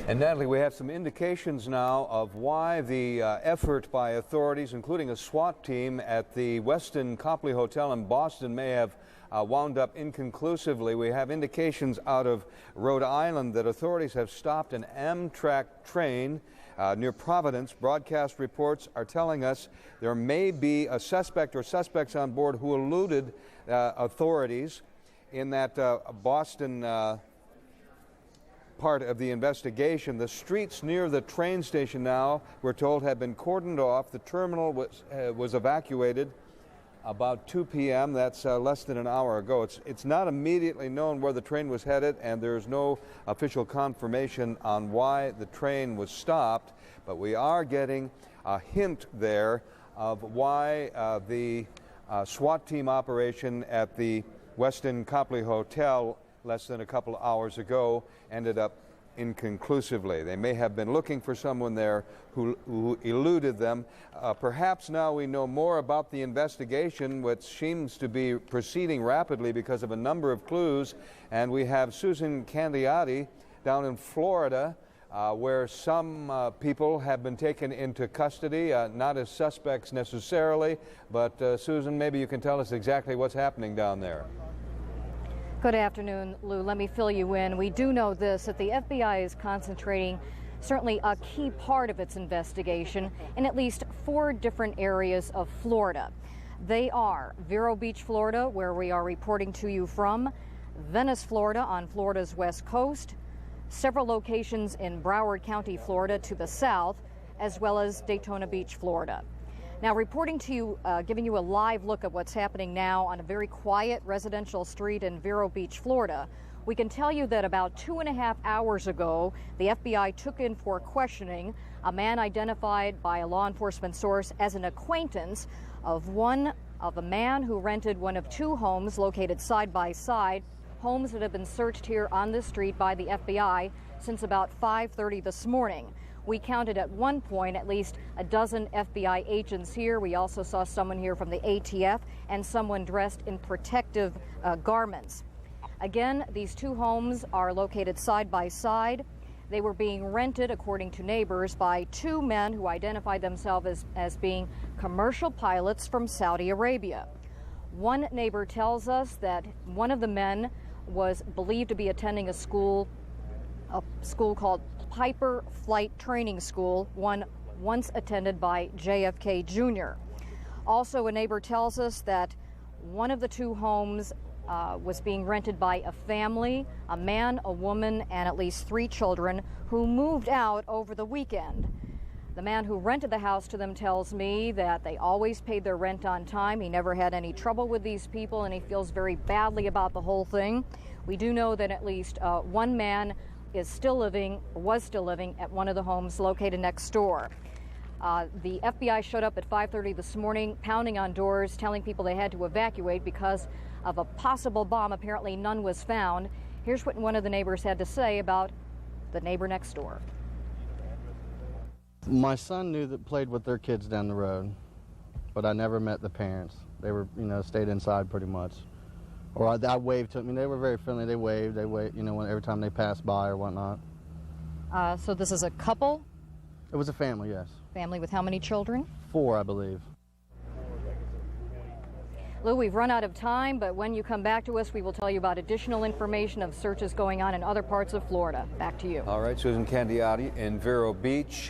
And Natalie, we have some indications now of why the effort by authorities, including a SWAT team at the Westin Copley Hotel in Boston, may have wound up inconclusively. We have indications out of Rhode Island that authorities have stopped an Amtrak train near Providence. Broadcast reports are telling us there may be a suspect or suspects on board who eluded authorities in that Boston part of the investigation. The streets near the train station now, we're told, have been cordoned off. The terminal was evacuated about 2 p.m. That's less than an hour ago. It's not immediately known where the train was headed, and there's no official confirmation on why the train was stopped, but we are getting a hint there of why the SWAT team operation at the Westin Copley Hotel less than a couple of hours ago ended up inconclusively. They may have been looking for someone there who eluded them. Perhaps now we know more about the investigation, which seems to be proceeding rapidly because of a number of clues. And we have Susan Candiotti down in Florida, where some people have been taken into custody, not as suspects necessarily, but Susan, maybe you can tell us exactly what's happening down there. Good afternoon, Lou. Let me fill you in. We do know this, that the FBI is concentrating certainly a key part of its investigation in at least 4 different areas of Florida. They are Vero Beach, Florida, where we are reporting to you from, Venice, Florida, on Florida's west coast, several locations in Broward County, Florida, to the south, as well as Daytona Beach, Florida. Now, reporting to you, giving you a live look at what's happening now on a very quiet residential street in Vero Beach, Florida, we can tell you that about 2.5 hours ago, the FBI took in for questioning a man identified by a law enforcement source as an acquaintance of a man who rented one of 2 homes located side by side, homes that have been searched here on this street by the FBI since about 5:30 this morning. We counted at one point at least a dozen FBI agents here. We also saw someone here from the ATF and someone dressed in protective garments. Again, these 2 homes are located side by side. They were being rented, according to neighbors, by 2 men who identified themselves as being commercial pilots from Saudi Arabia. One neighbor tells us that one of the men was believed to be attending a school called Piper Flight Training School, one once attended by JFK Jr. Also, a neighbor tells us that one of the 2 homes was being rented by a family, a man, a woman, and at least 3 children who moved out over the weekend. The man who rented the house to them tells me that they always paid their rent on time. He never had any trouble with these people, and he feels very badly about the whole thing. We do know that at least one man was still living at one of the homes located next door. The FBI showed up at 5:30 this morning, pounding on doors, telling people they had to evacuate because of a possible bomb. Apparently none was found. Here's what one of the neighbors had to say about the neighbor next door. My son played with their kids down the road, but I never met the parents. They were, stayed inside pretty much. Or I waved to them. They were very friendly. They waved, every time they passed by or whatnot. So this is a couple? It was a family, yes. Family with how many children? 4, I believe. Lou, we've run out of time, but when you come back to us, we will tell you about additional information of searches going on in other parts of Florida. Back to you. All right, Susan Candiotti in Vero Beach.